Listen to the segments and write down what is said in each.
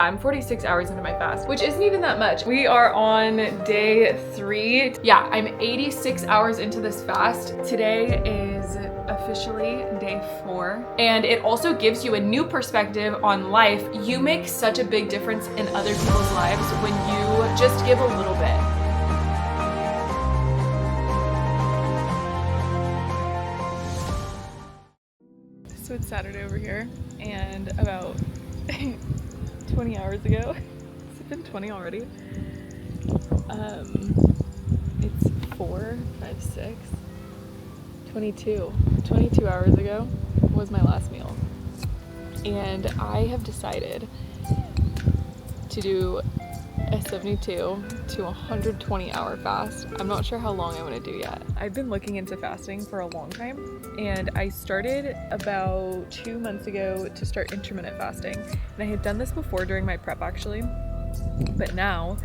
I'm 46 hours into my fast, which isn't even that much. We are on day 3. Yeah, I'm 86 hours into this fast. Today is officially day 4. And it also gives you a new perspective on life. You make such a big difference in other people's lives when you just give a little bit. So it's Saturday over here, and about 20 hours ago, has it been 20 already? It's 4, 5, 6, 22 hours ago was my last meal. And I have decided to do a 72 to 120 hour fast. I'm not sure how long I want to do yet. I've been looking into fasting for a long time, and I started about 2 months ago to start intermittent fasting. And I had done this before during my prep actually, but now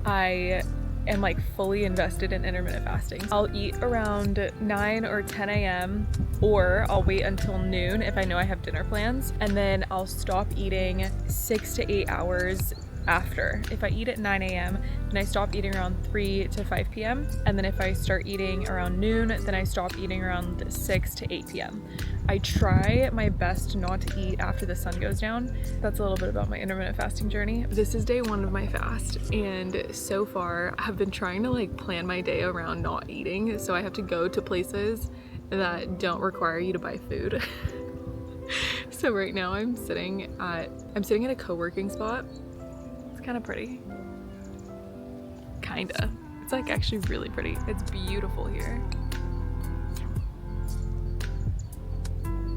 I am like fully invested in intermittent fasting. I'll eat around 9 or 10 a.m. or I'll wait until noon if I know I have dinner plans, and then I'll stop eating 6 to 8 hours after. If I eat at 9 a.m., then I stop eating around 3 to 5 p.m. And then if I start eating around noon, then I stop eating around 6 to 8 p.m. I try my best not to eat after the sun goes down. That's a little bit about my intermittent fasting journey. This is day 1 of my fast, and so far I've been trying to like plan my day around not eating. So I have to go to places that don't require you to buy food. So right now I'm sitting at a co-working spot. Kind of pretty. Kinda. It's like actually really pretty. It's beautiful here.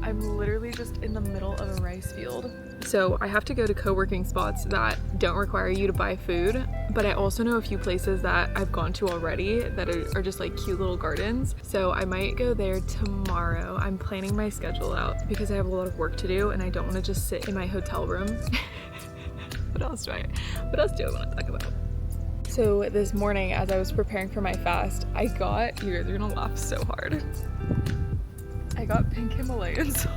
I'm literally just in the middle of a rice field. So I have to go to co-working spots that don't require you to buy food, but I also know a few places that I've gone to already that are just like cute little gardens. So I might go there tomorrow. I'm planning my schedule out because I have a lot of work to do and I don't want to just sit in my hotel room. What else do I want to talk about? So this morning, as I was preparing for my fast, you guys are gonna laugh so hard. I got pink Himalayan salt.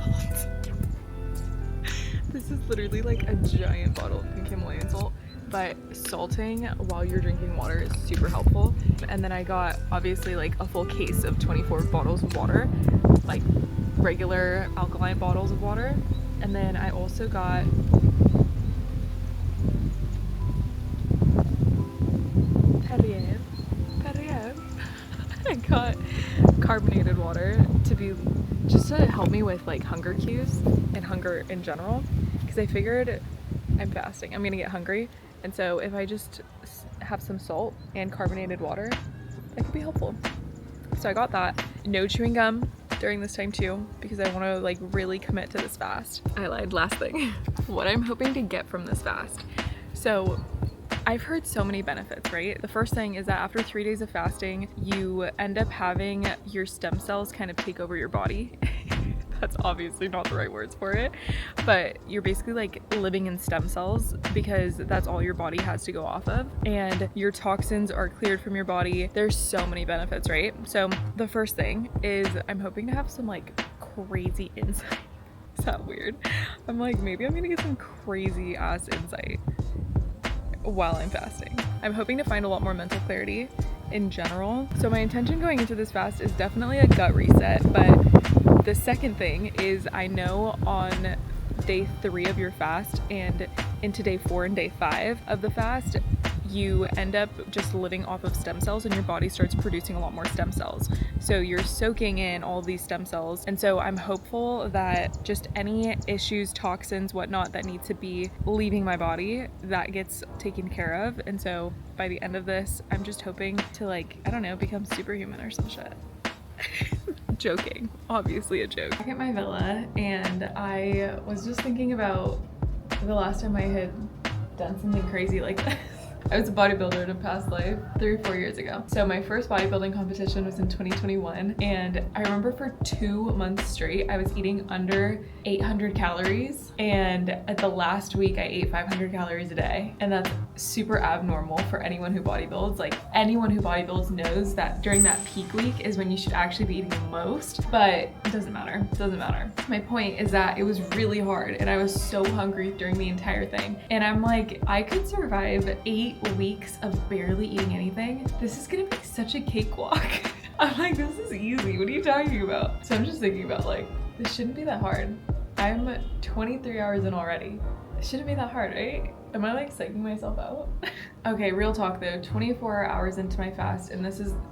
This is literally like a giant bottle of pink Himalayan salt, but salting while you're drinking water is super helpful. And then I got obviously like a full case of 24 bottles of water, like regular alkaline bottles of water. And then I also got I got carbonated water just to help me with like hunger cues and hunger in general, because I figured I'm fasting, I'm gonna get hungry, and so if I just have some salt and carbonated water, that could be helpful. So I got that. No chewing gum during this time too, because I want to like really commit to this fast. I lied. Last thing, what I'm hoping to get from this fast. So I've heard so many benefits, right? The first thing is that after 3 days of fasting, you end up having your stem cells kind of take over your body. That's obviously not the right words for it, but you're basically like living in stem cells because that's all your body has to go off of, and your toxins are cleared from your body. There's so many benefits, right? So the first thing is I'm hoping to have some like crazy insight. Is that weird? I'm like, maybe I'm gonna get some crazy ass insight while I'm fasting. I'm hoping to find a lot more mental clarity in general. So my intention going into this fast is definitely a gut reset, but the second thing is I know on day 3 of your fast and into day 4 and day 5 of the fast, you end up just living off of stem cells and your body starts producing a lot more stem cells. So you're soaking in all these stem cells. And so I'm hopeful that just any issues, toxins, whatnot that need to be leaving my body, that gets taken care of. And so by the end of this, I'm just hoping to like, I don't know, become superhuman or some shit. Joking, obviously a joke. Back at my villa, and I was just thinking about the last time I had done something crazy like this. I was a bodybuilder in a past life 3 or 4 years ago. So my first bodybuilding competition was in 2021, and I remember for 2 months straight I was eating under 800 calories, and at the last week I ate 500 calories a day, and that's super abnormal for anyone who bodybuilds. Like, anyone who bodybuilds knows that during that peak week is when you should actually be eating the most, but it doesn't matter. It doesn't matter. My point is that it was really hard, and I was so hungry during the entire thing, and I'm like, I could survive 8 weeks of barely eating anything. This is gonna be such a cakewalk. I'm like, this is easy. What are you talking about? So I'm just thinking about, like, this shouldn't be that hard. I'm 23 hours in already. It shouldn't be that hard, right? Am I like psyching myself out? Okay, real talk though, 24 hours into my fast, and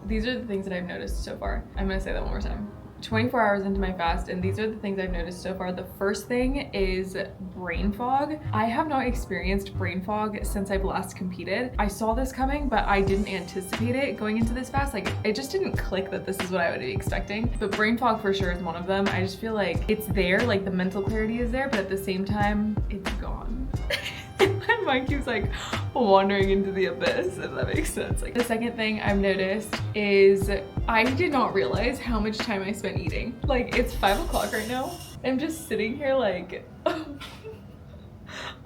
these are the things that I've noticed so far. I'm gonna say that one more time. 24 hours into my fast, and these are the things I've noticed so far. The first thing is brain fog. I have not experienced brain fog since I've last competed. I saw this coming, but I didn't anticipate it going into this fast. Like, it just didn't click that this is what I would be expecting. But brain fog for sure is one of them. I just feel like it's there, like the mental clarity is there, but at the same time, it's gone. My mind keeps like wandering into the abyss, if that makes sense. Like, the second thing I've noticed is I did not realize how much time I spent eating. Like, it's 5 o'clock right now. I'm just sitting here like,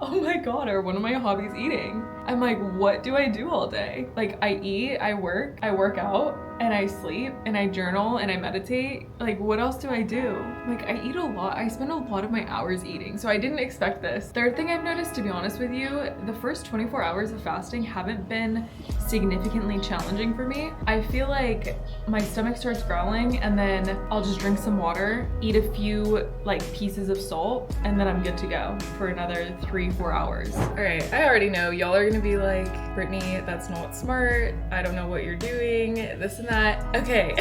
oh my God, are one of my hobbies eating? I'm like, what do I do all day? Like, I eat, I work out, and I sleep, and I journal, and I meditate. Like, what else do I do? Like, I eat a lot. I spend a lot of my hours eating, so I didn't expect this. Third thing I've noticed, to be honest with you, the first 24 hours of fasting haven't been significantly challenging for me. I feel like my stomach starts growling, and then I'll just drink some water, eat a few like pieces of salt, and then I'm good to go for another 3-4 hours. All right, I already know y'all are gonna be like, Brittany, that's not smart. I don't know what you're doing, this and that. Okay.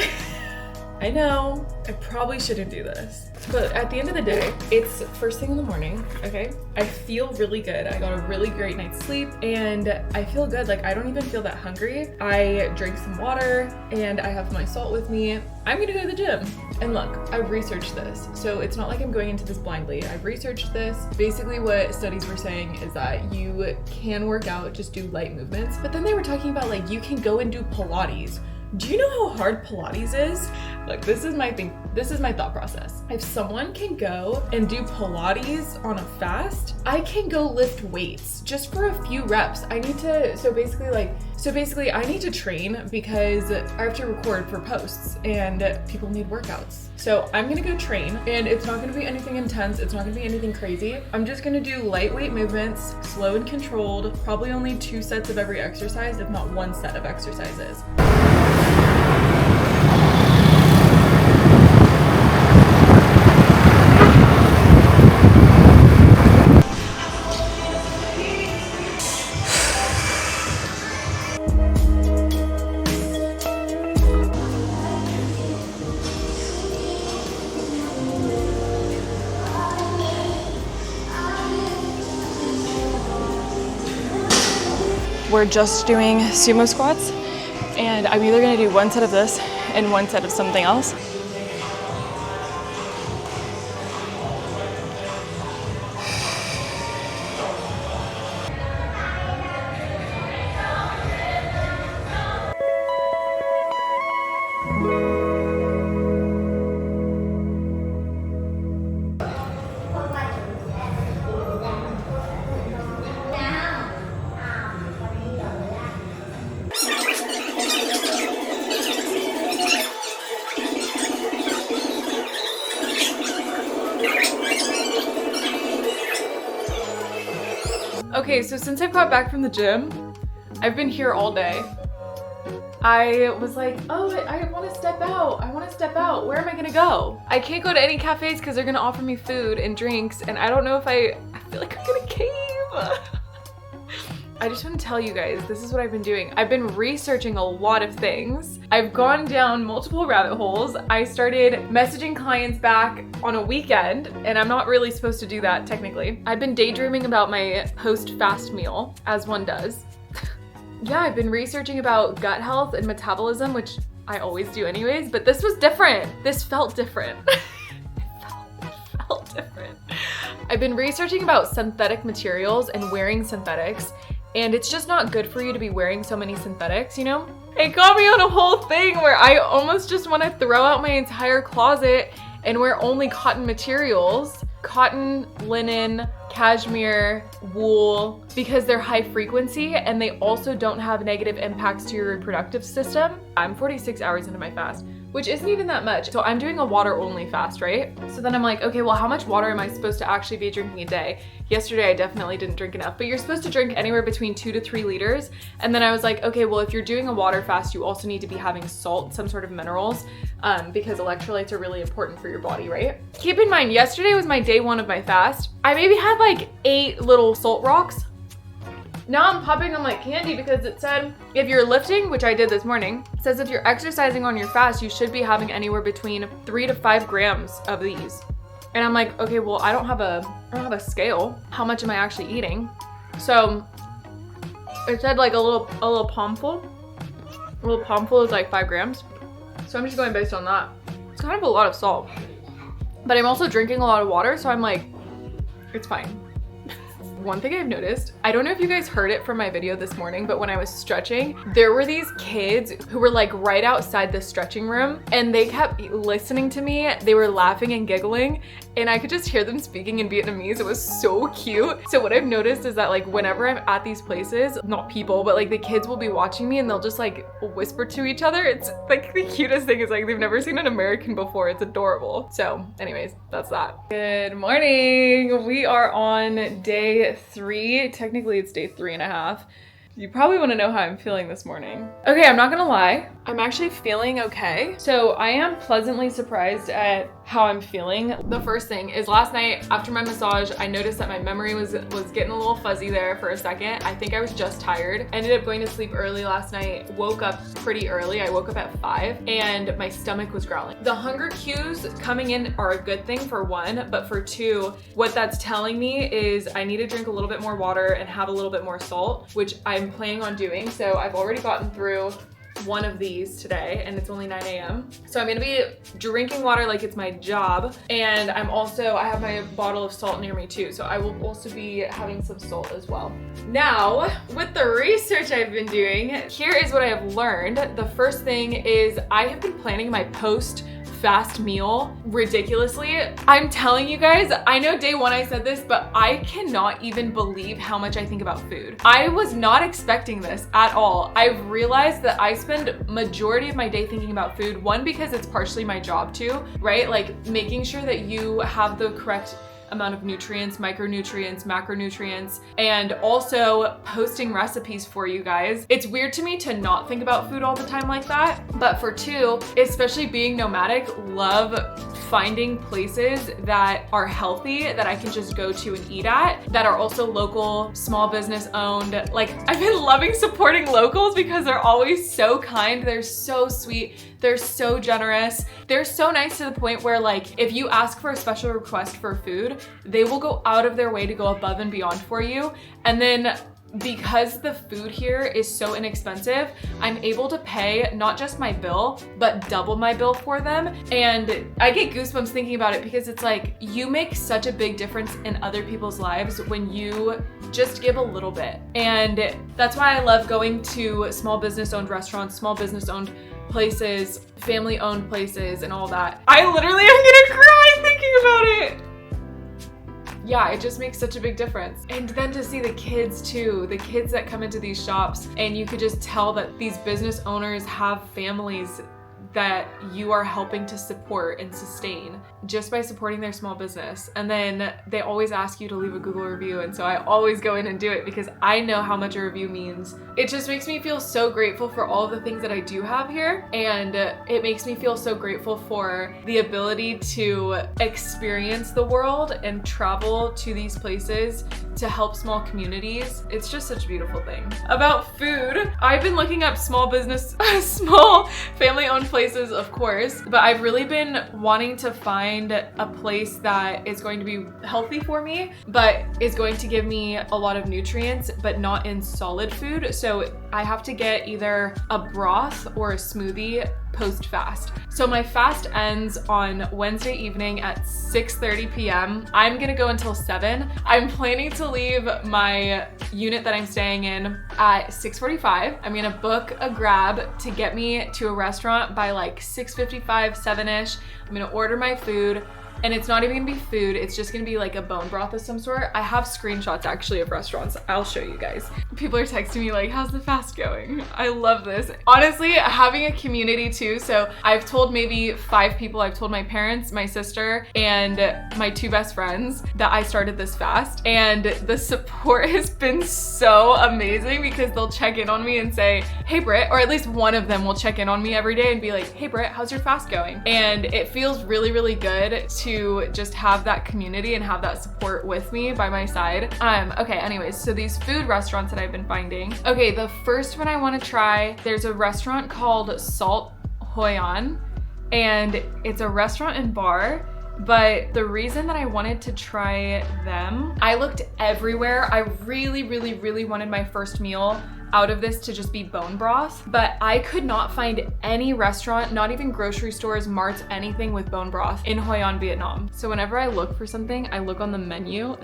I know, I probably shouldn't do this, but at the end of the day, it's first thing in the morning, okay? I feel really good. I got a really great night's sleep, and I feel good. Like, I don't even feel that hungry. I drank some water, and I have my salt with me. I'm gonna go to the gym. And look, I've researched this, so it's not like I'm going into this blindly. I've researched this. Basically what studies were saying is that you can work out, just do light movements, but then they were talking about, like, you can go and do Pilates. Do you know how hard Pilates is? Look, this is my thing. This is my thought process. If someone can go and do Pilates on a fast, I can go lift weights just for a few reps. I need to, so basically I need to train because I have to record for posts and people need workouts. So I'm gonna go train, and it's not gonna be anything intense. It's not gonna be anything crazy. I'm just gonna do lightweight movements, slow and controlled, probably only 2 sets of every exercise, if not 1 set of exercises. We're just doing sumo squats, and I'm either gonna do 1 set of this and 1 set of something else. Okay, so since I've got back from the gym, I've been here all day. I was like, oh, I want to step out. I want to step out. Where am I going to go? I can't go to any cafes because they're going to offer me food and drinks, and I don't know if I feel like I'm going to cave. I just want to tell you guys, this is what I've been doing. I've been researching a lot of things. I've gone down multiple rabbit holes. I started messaging clients back on a weekend, and I'm not really supposed to do that technically. I've been daydreaming about my post-fast meal, as one does. Yeah, I've been researching about gut health and metabolism, which I always do anyways, but this was different. This felt different. It felt different. I've been researching about synthetic materials and wearing synthetics, And it's just not good for you to be wearing so many synthetics, you know? It got me on a whole thing where I almost just want to throw out my entire closet and wear only cotton materials. Cotton, linen, cashmere, wool, because they're high frequency and they also don't have negative impacts to your reproductive system. I'm 46 hours into my fast, which isn't even that much. So I'm doing a water only fast, right? So then I'm like, okay, well, how much water am I supposed to actually be drinking a day? Yesterday, I definitely didn't drink enough, but you're supposed to drink anywhere between 2 to 3 liters. And then I was like, okay, well, if you're doing a water fast, you also need to be having salt, some sort of minerals, because electrolytes are really important for your body, right? Keep in mind, yesterday was my day 1 of my fast. I maybe had like 8 little salt rocks. Now I'm popping them like candy because it said if you're lifting, which I did this morning, it says if you're exercising on your fast, you should be having anywhere between 3 to 5 grams of these. And I'm like, okay, well, I don't have a scale. How much am I actually eating? So it said like a little palmful. A little palmful is like 5 grams. So I'm just going based on that. It's kind of a lot of salt, but I'm also drinking a lot of water. So I'm like, it's fine. One thing I've noticed, I don't know if you guys heard it from my video this morning, but when I was stretching, there were these kids who were like right outside the stretching room and they kept listening to me. They were laughing and giggling and I could just hear them speaking in Vietnamese. It was so cute. So what I've noticed is that like whenever I'm at these places, not people, but like the kids will be watching me and they'll just like whisper to each other. It's like the cutest thing is like they've never seen an American before. It's adorable. So anyways, that's that. Good morning. We are on day 3. Technically it's day 3.5. You probably want to know how I'm feeling this morning. Okay, I'm not gonna lie. I'm actually feeling okay. So I am pleasantly surprised at how I'm feeling. The first thing is last night after my massage, I noticed that my memory was getting a little fuzzy there for a second. I think I was just tired. Ended up going to sleep early last night, woke up pretty early. I woke up at 5 and my stomach was growling. The hunger cues coming in are a good thing for 1, but for 2, what that's telling me is I need to drink a little bit more water and have a little bit more salt, which I'm planning on doing. So I've already gotten through 1 of these today and it's only 9 a.m. So I'm gonna be drinking water like it's my job. And I have my bottle of salt near me too. So I will also be having some salt as well. Now, with the research I've been doing, here is what I have learned. The first thing is I have been planning my post-fast meal ridiculously. I'm telling you guys, I know day 1 I said this, but I cannot even believe how much I think about food. I was not expecting this at all. I've realized that I spend majority of my day thinking about food. 1, because it's partially my job too, right? Like making sure that you have the correct amount of nutrients, micronutrients, macronutrients, and also posting recipes for you guys. It's weird to me to not think about food all the time like that, but for 2, especially being nomadic, love finding places that are healthy that I can just go to and eat at, that are also local, small business owned. Like I've been loving supporting locals because they're always so kind, they're so sweet, they're so generous, they're so nice to the point where like if you ask for a special request for food, they will go out of their way to go above and beyond for you. And then because the food here is so inexpensive, I'm able to pay not just my bill, but double my bill for them. And I get goosebumps thinking about it because it's like, you make such a big difference in other people's lives when you just give a little bit. And that's why I love going to small business owned restaurants, small business owned places, family owned places and all that. I literally am gonna cry thinking about it. Yeah, it just makes such a big difference. And then to see the kids too, the kids that come into these shops, and you could just tell that these business owners have families that you are helping to support and sustain just by supporting their small business. And then they always ask you to leave a Google review. And so I always go in and do it because I know how much a review means. It just makes me feel so grateful for all of the things that I do have here. And it makes me feel so grateful for the ability to experience the world and travel to these places to help small communities. It's just such a beautiful thing. About food, I've been looking up small business, small family-owned places, of course, but I've really been wanting to find a place that is going to be healthy for me, but is going to give me a lot of nutrients, but not in solid food. So I have to get either a broth or a smoothie post-fast. So my fast ends on Wednesday evening at 6:30 p.m. I'm gonna go until 7. I'm planning to to leave my unit that I'm staying in at 6:45. I'm gonna book a Grab to get me to a restaurant by like 6:55, 7-ish. I'm gonna order my food. And it's not even gonna be food, it's just gonna be like a bone broth of some sort. I have screenshots actually of restaurants. I'll show you guys. People are texting me like, how's the fast going? I love this. Honestly, having a community too. So I've told maybe 5 people. I've told my parents, my sister, and my 2 best friends that I started this fast. And the support has been so amazing because they'll check in on me and say, hey Britt, or at least one of them will check in on me every day and be like, hey Britt, how's your fast going? And it feels really, really good to just have that community and have that support with me by my side. Okay, anyways, so these food restaurants that I've been finding. Okay, the first one I want to try, there's a restaurant called Hoi An, and it's a restaurant and bar. But the reason that I wanted to try them, I looked everywhere. I really, really, really wanted my first meal out of this to just be bone broth, but I could not find any restaurant, not even grocery stores, marts, anything with bone broth in Hoi An, Vietnam. So whenever I look for something, I look on the menu.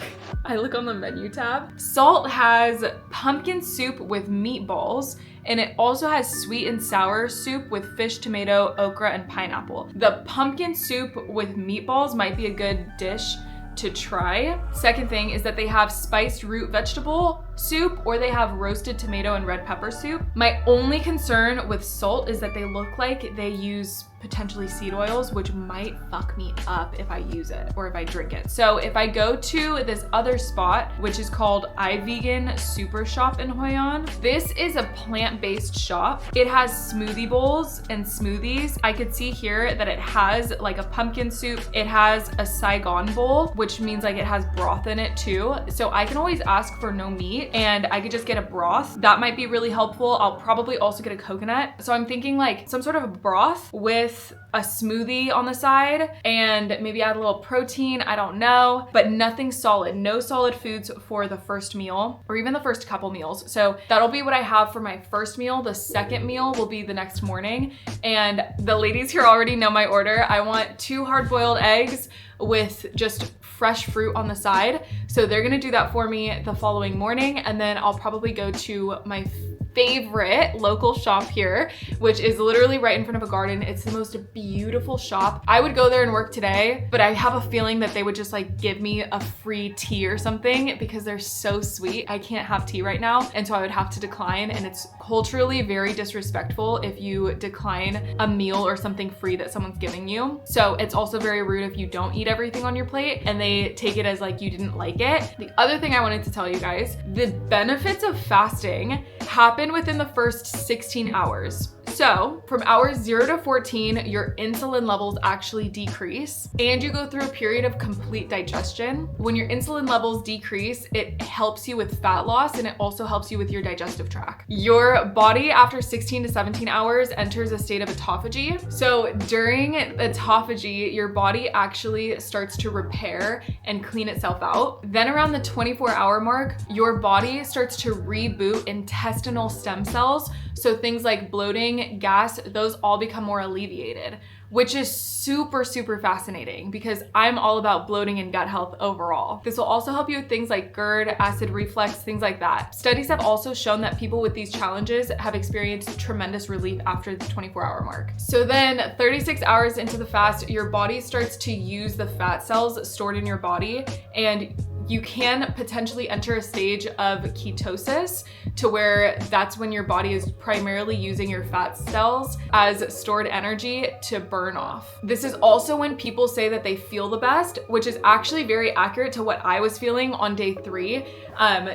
I look on the menu tab. Salt has pumpkin soup with meatballs, and it also has sweet and sour soup with fish, tomato, okra, and pineapple. The pumpkin soup with meatballs might be a good dish to try. Second thing is that they have spiced root vegetable soup, or they have roasted tomato and red pepper soup. My only concern with Salt is that they look like they use potentially seed oils, which might fuck me up if I use it or if I drink it. So if I go to this other spot, which is called iVegan Super Shop in Hoi An, this is a plant-based shop. It has smoothie bowls and smoothies. I could see here that it has like a pumpkin soup. It has a Saigon bowl, which means like it has broth in it too. So I can always ask for no meat and I could just get a broth. That might be really helpful. I'll probably also get a coconut. So I'm thinking like some sort of a broth with a smoothie on the side and maybe add a little protein, I don't know, but nothing solid, no solid foods for the first meal or even the first couple meals. So that'll be what I have for my first meal. The second meal will be the next morning. And the ladies here already know my order. I want 2 hard-boiled eggs with just fresh fruit on the side. So they're gonna do that for me the following morning. And then I'll probably go to my favorite local shop here, which is literally right in front of a garden. It's the most beautiful shop. I would go there and work today, but I have a feeling that they would just like give me a free tea or something because they're so sweet. I can't have tea right now, and so I would have to decline, and it's culturally very disrespectful if you decline a meal or something free that someone's giving you. So it's also very rude if you don't eat everything on your plate and they take it as like you didn't like it. The other thing I wanted to tell you guys, the benefits of fasting happen within the first 16 hours. So from hours 0 to 14, your insulin levels actually decrease and you go through a period of complete digestion. When your insulin levels decrease, it helps you with fat loss and it also helps you with your digestive tract. Your body after 16 to 17 hours enters a state of autophagy. So during autophagy, your body actually starts to repair and clean itself out. Then around the 24-hour mark, your body starts to reboot intestinal stem cells. So things like bloating, gas, those all become more alleviated, which is super, super fascinating because I'm all about bloating and gut health overall. This will also help you with things like GERD, acid reflux, things like that. Studies have also shown that people with these challenges have experienced tremendous relief after the 24-hour mark. So then 36 hours into the fast, your body starts to use the fat cells stored in your body, and you can potentially enter a stage of ketosis to where that's when your body is primarily using your fat cells as stored energy to burn off. This is also when people say that they feel the best, which is actually very accurate to what I was feeling on day 3.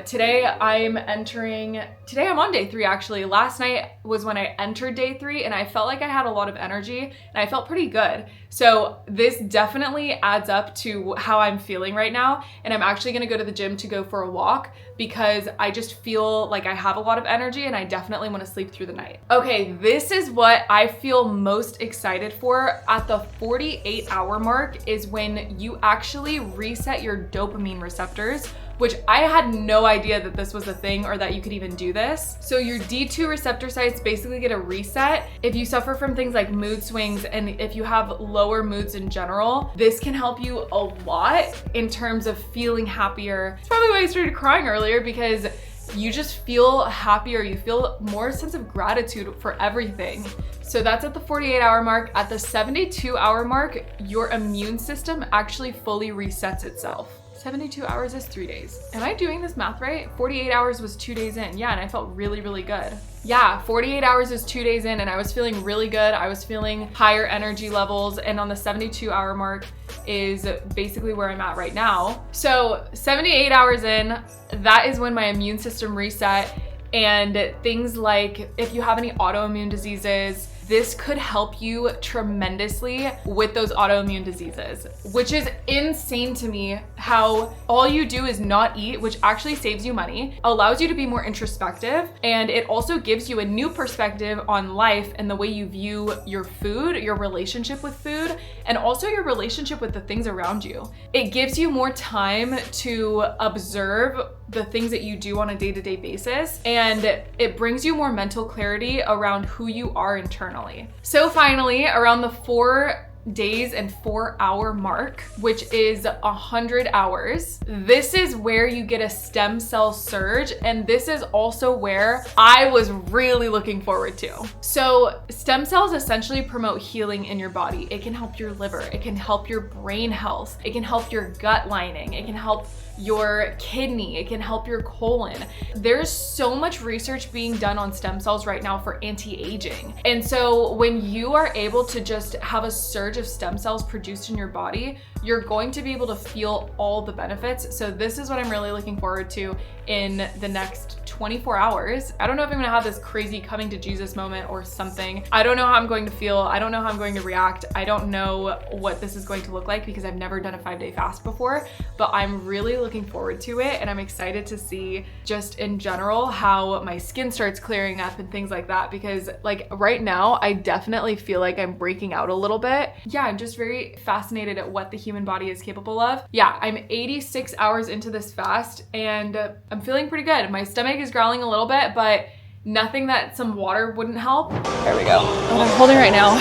Today I'm on day 3 actually. Last night was when I entered day 3 and I felt like I had a lot of energy and I felt pretty good. So this definitely adds up to how I'm feeling right now. And I'm actually gonna go to the gym to go for a walk because I just feel like I have a lot of energy and I definitely wanna sleep through the night. Okay, this is what I feel most excited for. At the 48-hour mark is when you actually reset your dopamine receptors which I had no idea that this was a thing or that you could even do this. So your D2 receptor sites basically get a reset. If you suffer from things like mood swings and if you have lower moods in general, this can help you a lot in terms of feeling happier. It's probably why I started crying earlier, because you just feel happier, you feel more sense of gratitude for everything. So that's at the 48-hour mark. At the 72-hour mark, your immune system actually fully resets itself. 72 hours is 3 days. Am I doing this math right? 48 hours was 2 days in. Yeah, and I felt really, really good. Yeah, 48 hours is 2 days in and I was feeling really good. I was feeling higher energy levels, and on the 72-hour mark is basically where I'm at right now. So 78 hours in, that is when my immune system reset, and things like if you have any autoimmune diseases, this could help you tremendously with those autoimmune diseases, which is insane to me how all you do is not eat, which actually saves you money, allows you to be more introspective, and it also gives you a new perspective on life and the way you view your food, your relationship with food, and also your relationship with the things around you. It gives you more time to observe the things that you do on a day-to-day basis, and it brings you more mental clarity around who you are internally. So finally, around the 4 days and 4-hour mark, which is 100 hours, this is where you get a stem cell surge, and this is also where I was really looking forward to. So stem cells essentially promote healing in your body. It can help your liver, it can help your brain health, it can help your gut lining, it can help your kidney, it can help your colon. There's so much research being done on stem cells right now for anti-aging. And so when you are able to just have a surge of stem cells produced in your body, you're going to be able to feel all the benefits. So this is what I'm really looking forward to in the next 24 hours. I don't know if I'm gonna have this crazy coming to Jesus moment or something. I don't know how I'm going to feel. I don't know how I'm going to react. I don't know what this is going to look like because I've never done a 5-day fast before, but I'm really looking forward to it, and I'm excited to see just in general how my skin starts clearing up and things like that, because like right now I definitely feel like I'm breaking out a little bit. Yeah, I'm just very fascinated at what the human body is capable of. Yeah, I'm 86 hours into this fast and I'm feeling pretty good. My stomach is growling a little bit, but nothing that some water wouldn't help. There we go. What I'm holding right now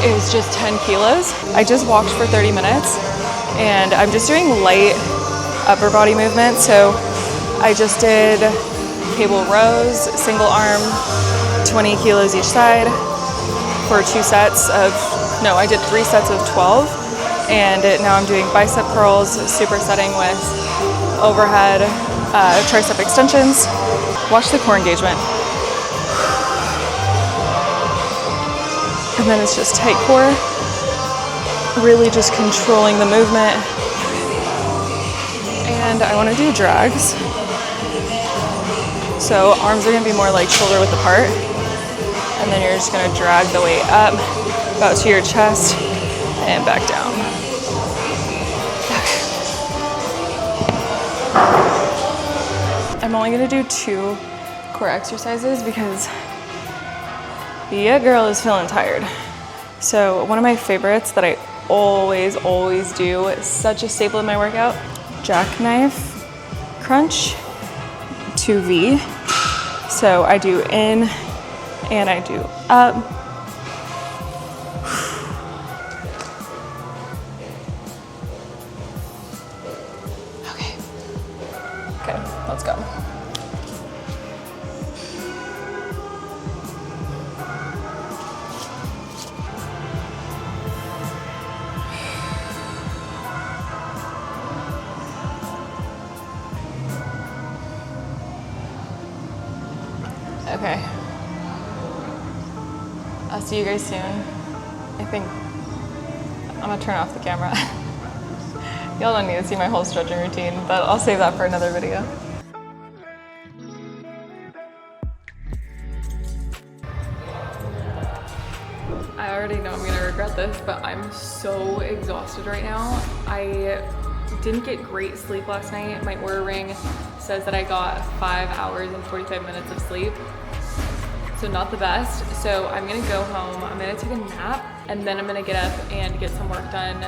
is just 10 kilos. I just walked for 30 minutes and I'm just doing light upper body movement. So I just did cable rows, single arm, 20 kilos each side for 2 sets of, no, I did 3 sets of 12. And now I'm doing bicep curls, supersetting with overhead tricep extensions. Watch the core engagement. And then it's just tight core, really just controlling the movement. And I want to do drags. So arms are going to be more like shoulder width apart. And then you're just going to drag the weight up, about to your chest, and back down. I'm only going to do 2 core exercises because your girl is feeling tired. So one of my favorites that I always do, is such a staple in my workout, jackknife crunch 2V. So I do in and I do up. Okay, let's go. Okay. I'll see you guys soon. I think I'm gonna turn off the camera. Y'all don't need to see my whole stretching routine, but I'll save that for another video. I already know I'm gonna regret this, but I'm so exhausted right now. I didn't get great sleep last night. My Oura ring says that I got 5 hours and 45 minutes of sleep. So not the best. So I'm gonna go home, I'm gonna take a nap, and then I'm gonna get up and get some work done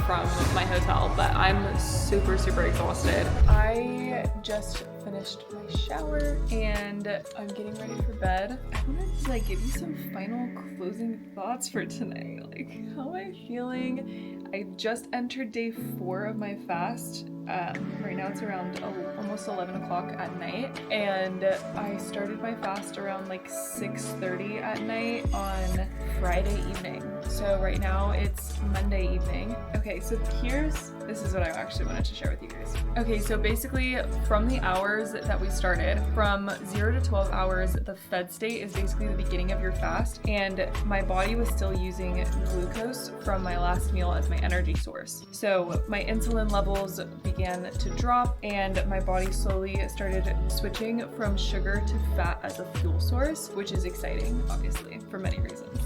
from my hotel, but I'm super, super exhausted. I just finished my shower and I'm getting ready for bed. I wanted to like give you some final closing thoughts for tonight. Like, how am I feeling? I just entered day 4 of my fast. Right now it's around almost 11 o'clock at night, and I started my fast around like 6:30 at night on Friday evening. So right now it's Monday evening. Okay, so this is what I actually wanted to share with you guys. Okay, so basically from the hours that we started, from 0 to 12 hours, the fed state is basically the beginning of your fast, and my body was still using glucose from my last meal as my energy source. So my insulin levels began to drop, and my body slowly started switching from sugar to fat as a fuel source, which is exciting, obviously, for many reasons.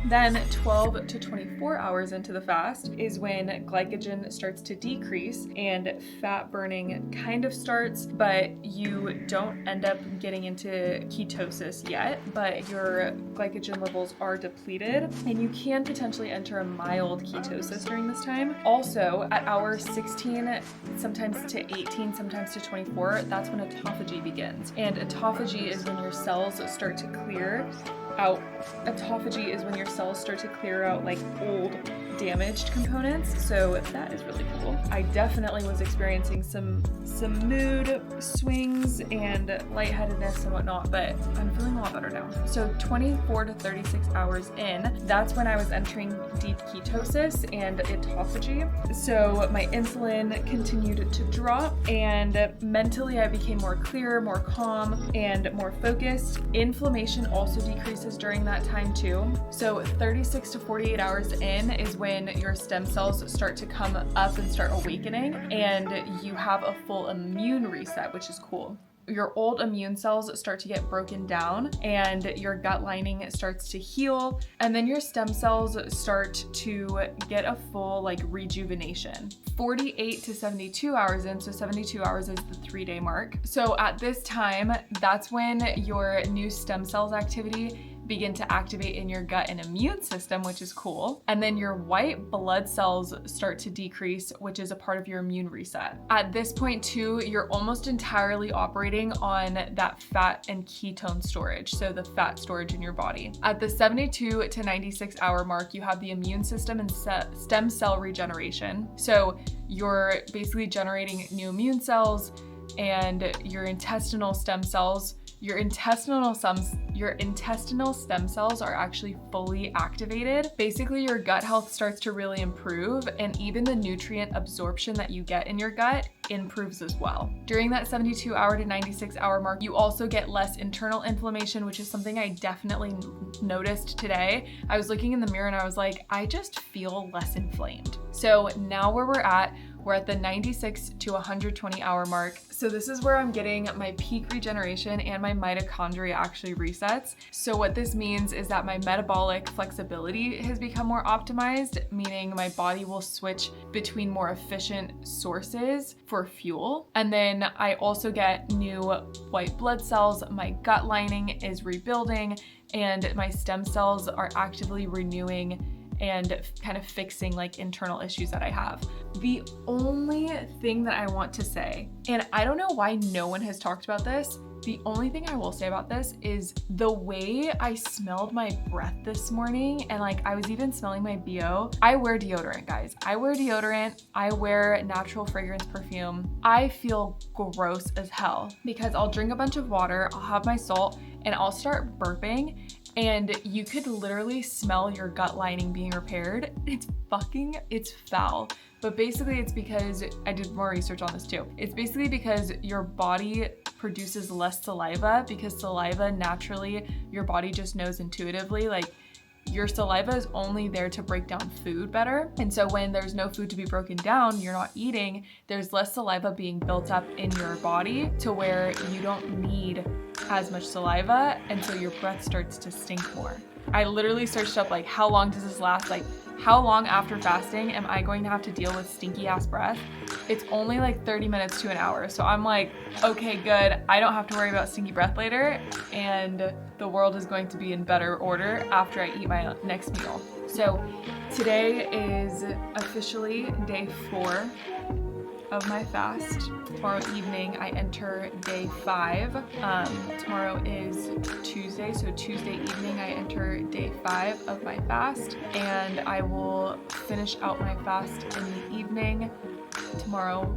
Then 12 to 24 hours into the fast is when glycogen starts to decrease and fat burning kind of starts, but you don't end up getting into ketosis yet, but your glycogen levels are depleted and you can potentially enter a mild ketosis during this time. Also, at hour 16, sometimes to 18, sometimes to 24, that's when autophagy begins. And autophagy is when your cells start to clear out. Autophagy is when your cells start to clear out like old damaged components, so that is really cool. I definitely was experiencing some mood swings and lightheadedness and whatnot, but I'm feeling a lot better now. So 24 to 36 hours in, that's when I was entering deep ketosis and autophagy. So my insulin continued to drop, and mentally I became more clear, more calm, and more focused. Inflammation also decreases during that time too. So 36 to 48 hours in is when your stem cells start to come up and start awakening, and you have a full immune reset, which is cool. Your old immune cells start to get broken down and your gut lining starts to heal, and then your stem cells start to get a full like rejuvenation. 48 to 72 hours in, so 72 hours is the 3-day mark. So at this time, that's when your new stem cells activity begin to activate in your gut and immune system, which is cool. And then your white blood cells start to decrease, which is a part of your immune reset. At this point too, you're almost entirely operating on that fat and ketone storage, so the fat storage in your body. At the 72 to 96 hour mark, you have the immune system and stem cell regeneration. So you're basically generating new immune cells, and your intestinal stem cells are actually fully activated. Basically, your gut health starts to really improve, and even the nutrient absorption that you get in your gut improves as well. During that 72 hour to 96 hour mark, you also get less internal inflammation, which is something I definitely noticed today. I was looking in the mirror and I was like, I just feel less inflamed. So now where we're at the 96 to 120 hour mark. So this is where I'm getting my peak regeneration and my mitochondria actually resets. So what this means is that my metabolic flexibility has become more optimized, meaning my body will switch between more efficient sources for fuel. And then I also get new white blood cells, my gut lining is rebuilding, and my stem cells are actively renewing and kind of fixing like internal issues that I have. The only thing that I want to say, and I don't know why no one has talked about this, the only thing I will say about this is the way I smelled my breath this morning, and like I was even smelling my BO. I wear deodorant, guys. I wear natural fragrance perfume. I feel gross as hell because I'll drink a bunch of water, I'll have my salt, and I'll start burping, and you could literally smell your gut lining being repaired. It's foul. But basically it's because, I did more research on this too. It's basically because your body produces less saliva, because saliva naturally, your body just knows intuitively, like your saliva is only there to break down food better. And so when there's no food to be broken down, you're not eating, there's less saliva being built up in your body to where you don't need as much saliva, and so your breath starts to stink more. I literally searched up like, how long does this last? Like, how long after fasting am I going to have to deal with stinky ass breath? It's only like 30 minutes to an hour. So I'm like, okay, good. I don't have to worry about stinky breath later, and the world is going to be in better order after I eat my next meal. So today is officially day 4 of my fast. Tomorrow evening I enter day 5. Tomorrow is Tuesday, so Tuesday evening I enter day 5 of my fast, and I will finish out my fast in the evening. Tomorrow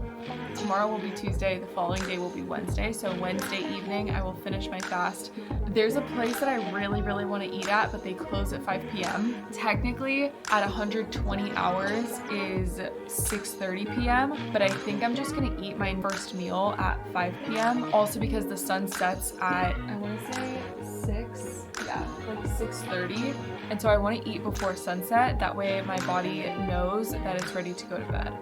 will be Tuesday, the following day will be Wednesday. So Wednesday evening I will finish my fast. There's a place that I really want to eat at, but they close at 5 p.m. Technically at 120 hours is 6:30 p.m., but I think I'm just gonna eat my first meal at 5 p.m. Also because the sun sets at, I want to say 6:30, and so I want to eat before sunset. That way my body knows that it's ready to go to bed.